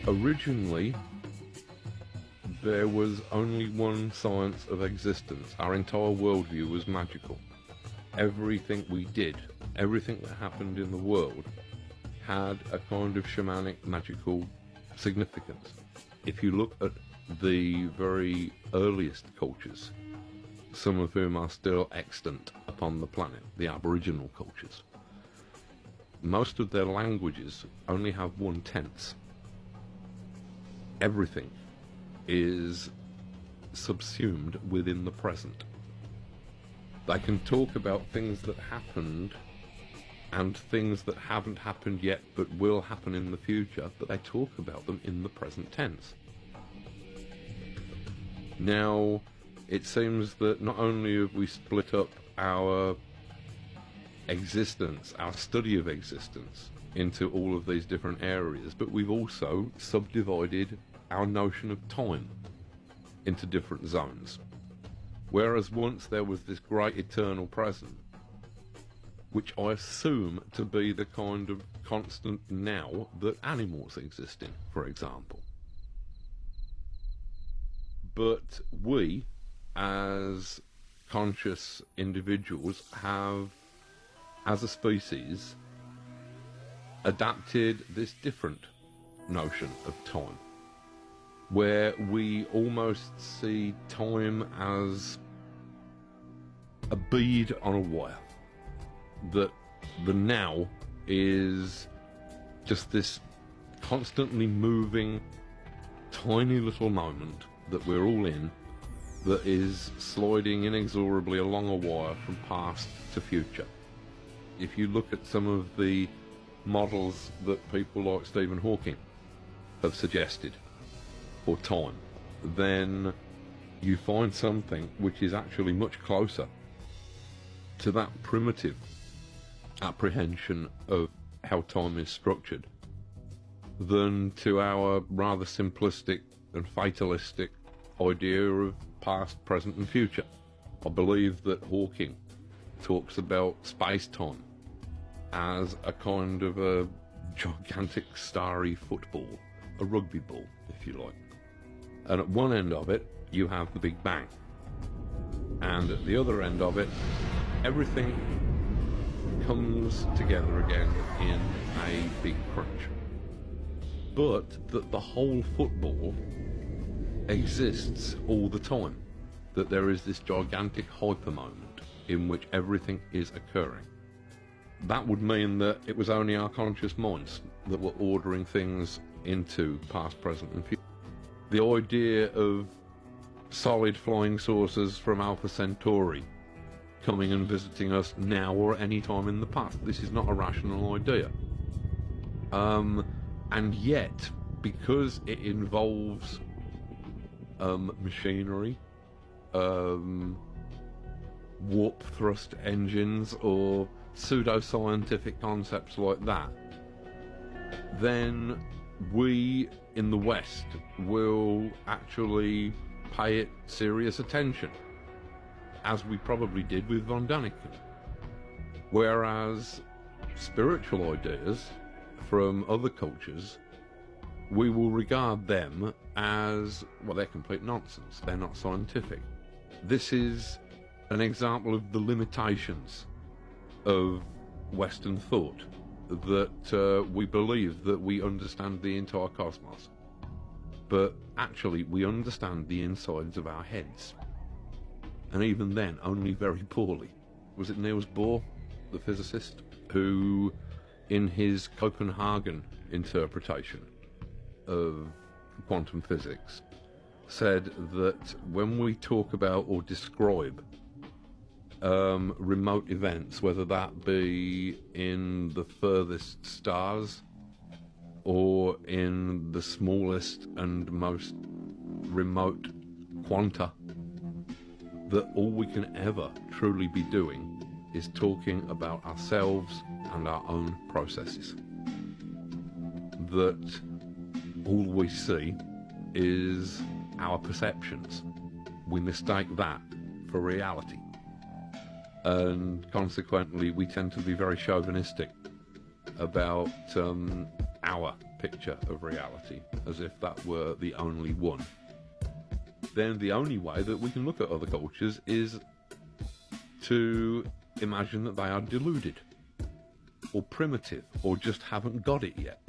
Originally, there was only one science of existence. Our entire worldview was magical. Everything we did, everything that happened in the world, had a kind of shamanic, magical significance. If you look at the very earliest cultures, some of whom are still extant upon the planet, the Aboriginal cultures, most of their languages only have one tense. Everything is subsumed within the present. They can talk about things that happened and things that haven't happened yet but will happen in the future, but they talk about them in the present tense. Now, it seems that not only have we split up our existence, our study of existence, into all of these different areas, but we've also subdivided our notion of time into different zones. Whereas once there was this great eternal present, which I assume to be the kind of constant now that animals exist in, for example. But we, as conscious individuals, have, as a species, adapted this different notion of time, where we almost see time as a bead on a wire, that the now is just this constantly moving tiny little moment that we're all in, that is sliding inexorably along a wire from past to future. If you look at some of the models that people like Stephen Hawking have suggested for time, then you find something which is actually much closer to that primitive apprehension of how time is structured than to our rather simplistic and fatalistic idea of past, present and future. I believe that Hawking talks about space-time as a kind of a gigantic starry football, a rugby ball, if you like. And at one end of it, you have the Big Bang. And at the other end of it, everything comes together again in a big crunch. But that the whole football exists all the time. That there is this gigantic hyper moment in which everything is occurring. That would mean that it was only our conscious minds that were ordering things into past, present and future. The idea of solid flying saucers from Alpha Centauri coming and visiting us now or at any time in the past, this is not a rational idea. And yet, because it involves machinery, warp thrust engines or pseudo-scientific concepts like that, then we in the West will actually pay it serious attention, as we probably did with von Däniken. Whereas spiritual ideas from other cultures, we will regard them as, well, they're complete nonsense, they're not scientific. This is an example of the limitations of Western thought, that we believe that we understand the entire cosmos, but actually we understand the insides of our heads, and even then only very poorly. Was it Niels Bohr, the physicist, who in his Copenhagen interpretation of quantum physics said that when we talk about or describe remote events, whether that be in the furthest stars or in the smallest and most remote quanta, that all we can ever truly be doing is talking about ourselves and our own processes. That all we see is our perceptions. We mistake that for reality. And consequently, we tend to be very chauvinistic about our picture of reality, as if that were the only one. Then the only way that we can look at other cultures is to imagine that they are deluded, or primitive, or just haven't got it yet.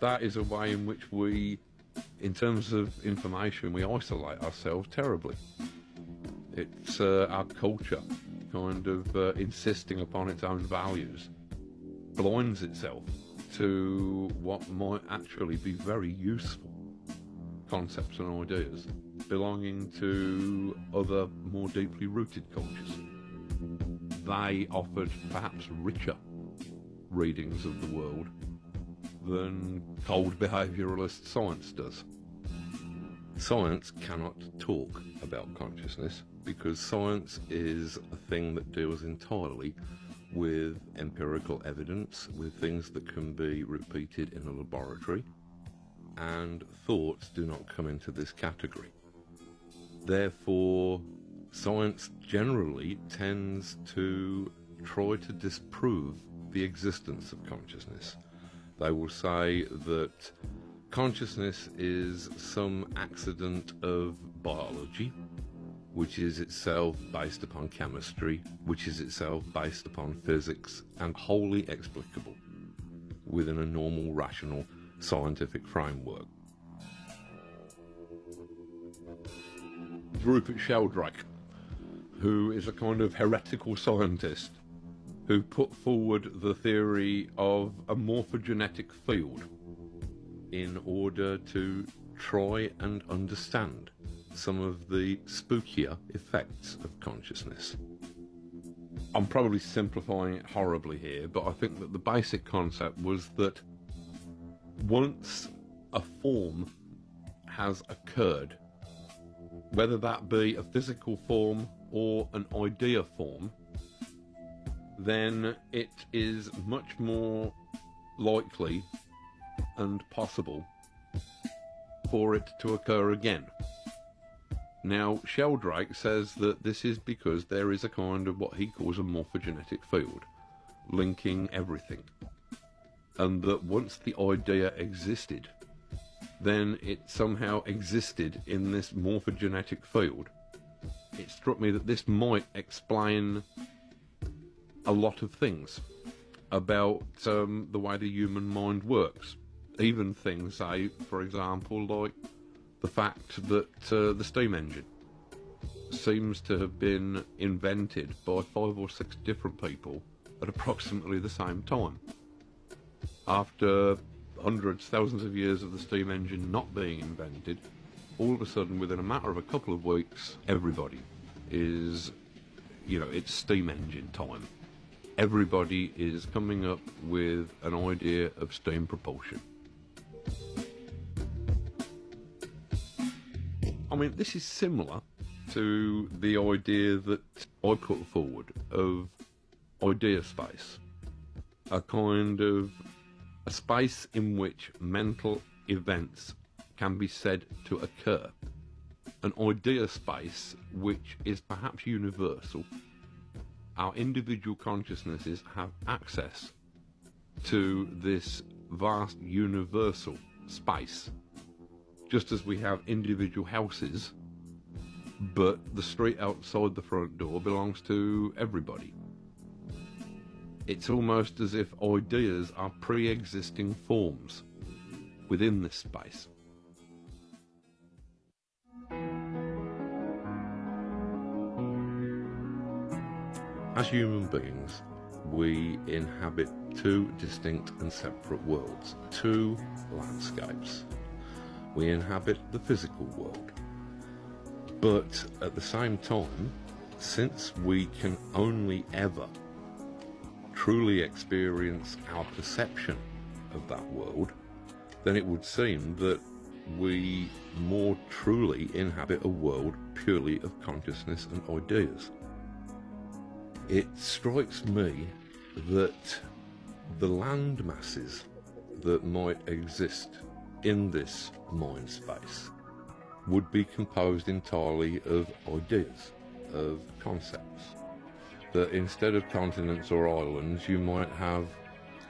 That is a way in which we, in terms of information, we isolate ourselves terribly. It's our culture kind of insisting upon its own values, blinds itself to what might actually be very useful concepts and ideas belonging to other more deeply rooted cultures. They offered perhaps richer readings of the world than cold behaviouralist science does. Science cannot talk about consciousness because science is a thing that deals entirely with empirical evidence, with things that can be repeated in a laboratory, and thoughts do not come into this category. Therefore, science generally tends to try to disprove the existence of consciousness. They will say that consciousness is some accident of biology, which is itself based upon chemistry, which is itself based upon physics, and wholly explicable within a normal, rational, scientific framework. Rupert Sheldrake, who is a kind of heretical scientist who put forward the theory of a morphogenetic field in order to try and understand some of the spookier effects of consciousness. I'm probably simplifying it horribly here, but I think that the basic concept was that once a form has occurred, whether that be a physical form or an idea form, then it is much more likely and possible for it to occur again. Now, Sheldrake says that this is because there is a kind of what he calls a morphogenetic field linking everything, and that once the idea existed, then it somehow existed in this morphogenetic field. It struck me that this might explain a lot of things about the way the human mind works. Even things, say, for example, like the fact that the steam engine seems to have been invented by 5 or 6 different people at approximately the same time. After hundreds, thousands of years of the steam engine not being invented, all of a sudden, within a matter of a couple of weeks, everybody is, it's steam engine time. Everybody is coming up with an idea of steam propulsion. I mean, this is similar to the idea that I put forward of idea space, a kind of a space in which mental events can be said to occur, an idea space which is perhaps universal. Our individual consciousnesses have access to this vast universal space, just as we have individual houses, but the street outside the front door belongs to everybody. It's almost as if ideas are pre-existing forms within this space. As human beings, we inhabit 2 distinct and separate worlds, 2 landscapes. We inhabit the physical world. But at the same time, since we can only ever truly experience our perception of that world, then it would seem that we more truly inhabit a world purely of consciousness and ideas. It strikes me that the land masses that might exist in this mind space would be composed entirely of ideas, of concepts. That instead of continents or islands, you might have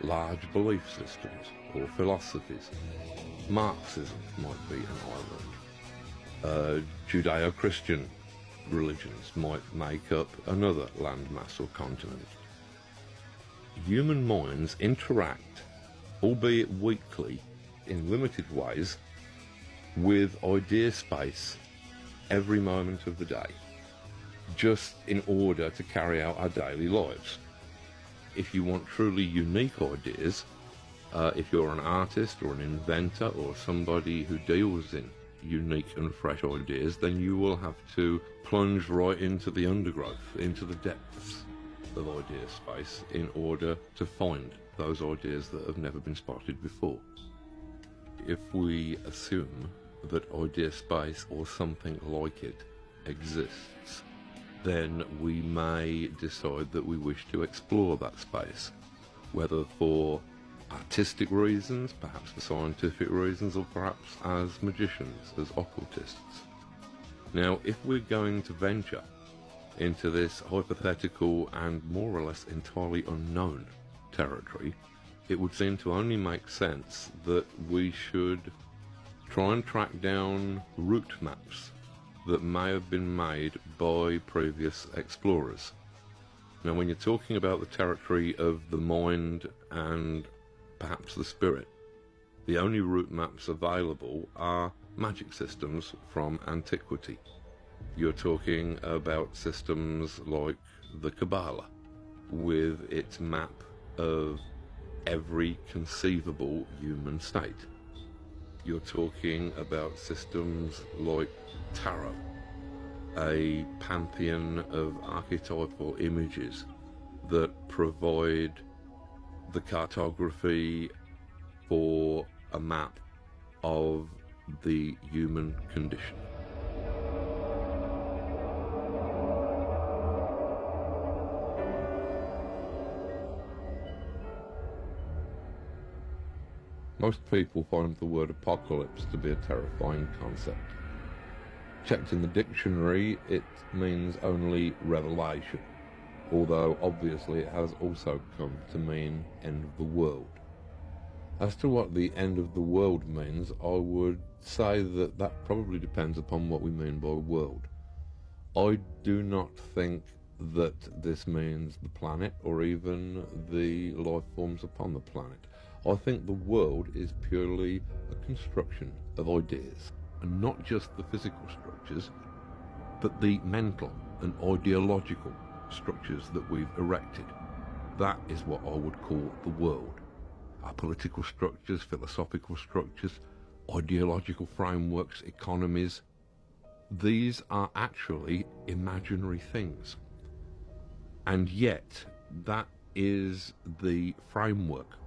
large belief systems or philosophies. Marxism might be an island. Judeo-Christian religions might make up another landmass or continent. Human minds interact, albeit weakly, in limited ways, with idea space every moment of the day, just in order to carry out our daily lives. If you want truly unique ideas, if you're an artist or an inventor or somebody who deals in unique and fresh ideas, then you will have to plunge right into the undergrowth, into the depths of idea space in order to find those ideas that have never been spotted before. If we assume that idea space or something like it exists, then we may decide that we wish to explore that space, whether for artistic reasons, perhaps for scientific reasons, or perhaps as magicians, as occultists. Now, if we're going to venture into this hypothetical and more or less entirely unknown territory, it would seem to only make sense that we should try and track down route maps that may have been made by previous explorers. Now, when you're talking about the territory of the mind and perhaps the spirit, the only route maps available are magic systems from antiquity. You're talking about systems like the Kabbalah, with its map of every conceivable human state. You're talking about systems like tarot, a pantheon of archetypal images that provide the cartography for a map of the human condition. Most people find the word apocalypse to be a terrifying concept. Checked in the dictionary, it means only revelation, although obviously it has also come to mean end of the world. As to what the end of the world means, I would say that that probably depends upon what we mean by world. I do not think that this means the planet or even the life forms upon the planet. I think the world is purely a construction of ideas, and not just the physical structures, but the mental and ideological structures that we've erected. That is what I would call the world. Our political structures, philosophical structures, ideological frameworks, economies, these are actually imaginary things. And yet, that is the framework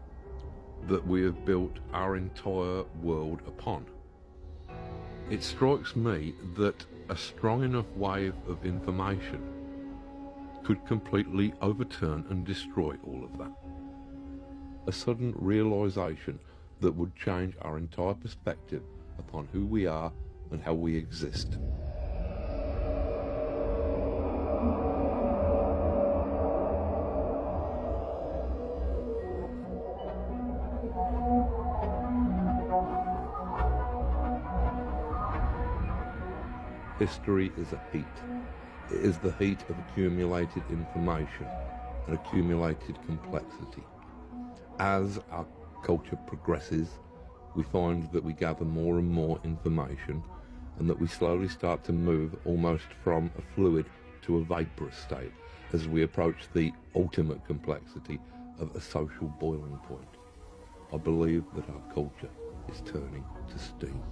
that we have built our entire world upon. It strikes me that a strong enough wave of information could completely overturn and destroy all of that. A sudden realization that would change our entire perspective upon who we are and how we exist. History is a heat. It is the heat of accumulated information and accumulated complexity. As our culture progresses, we find that we gather more and more information and that we slowly start to move almost from a fluid to a vaporous state as we approach the ultimate complexity of a social boiling point. I believe that our culture is turning to steam.